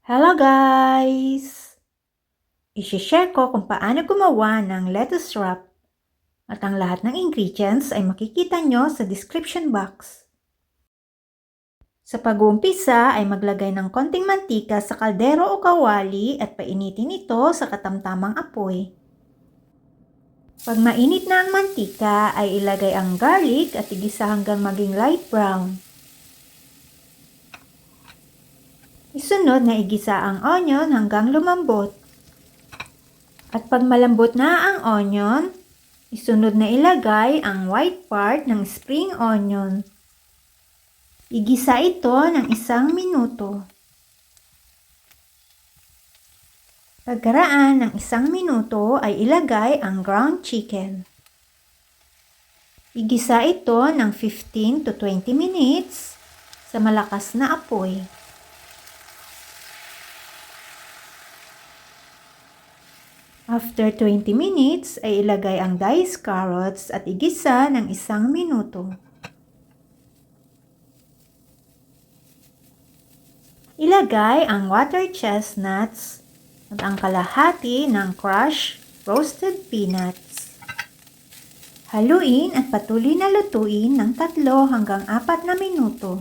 Hello guys! I-share ko kung paano gumawa ng lettuce wrap at ang lahat ng ingredients ay makikita nyo sa description box. Sa pag-uumpisa ay maglagay ng konting mantika sa kaldero o kawali at painitin ito sa katamtamang apoy. Pag mainit na ang mantika ay ilagay ang garlic at igisa hanggang maging light brown. Isunod na igisa ang onion hanggang lumambot. At pag malambot na ang onion, isunod na ilagay ang white part ng spring onion. Igisa ito ng 1 minuto. Pagkaraan ng 1 minuto ay ilagay ang ground chicken. Igisa ito ng 15 to 20 minutes sa malakas na apoy. After 20 minutes ay ilagay ang diced carrots at igisa ng 1 minuto. Ilagay ang water chestnuts at ang kalahati ng crushed roasted peanuts. Haluin at patuloy na lutuin ng 3 hanggang 4 na minuto.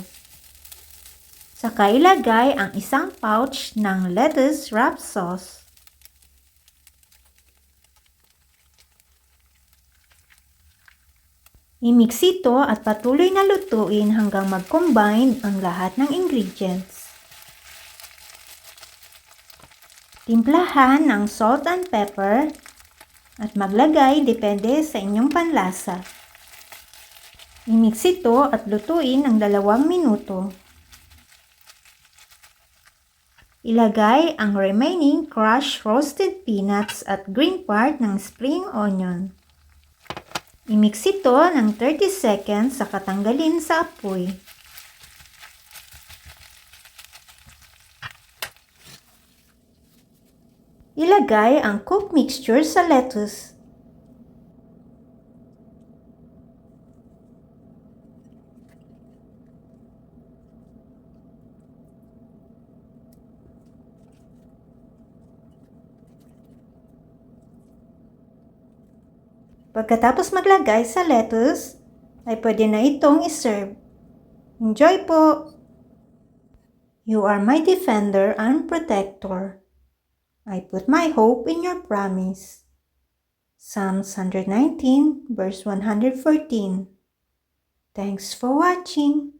Saka ilagay ang 1 pouch ng lettuce wrap sauce. I-mix ito at patuloy na lutuin hanggang mag-combine ang lahat ng ingredients. Timplahan ng salt and pepper at maglagay depende sa inyong panlasa. I-mix ito at lutuin ng 2 minuto. Ilagay ang remaining crushed roasted peanuts at green part ng spring onion. I-mix ito ng 30 seconds saka tanggalin sa apoy. Ilagay ang cooked mixture sa lettuce. Pagkatapos maglagay sa lettuce, ay pwede na itong iserve. Enjoy po! You are my defender and protector. I put my hope in your promise. Psalms 119 verse 114. Thanks for watching.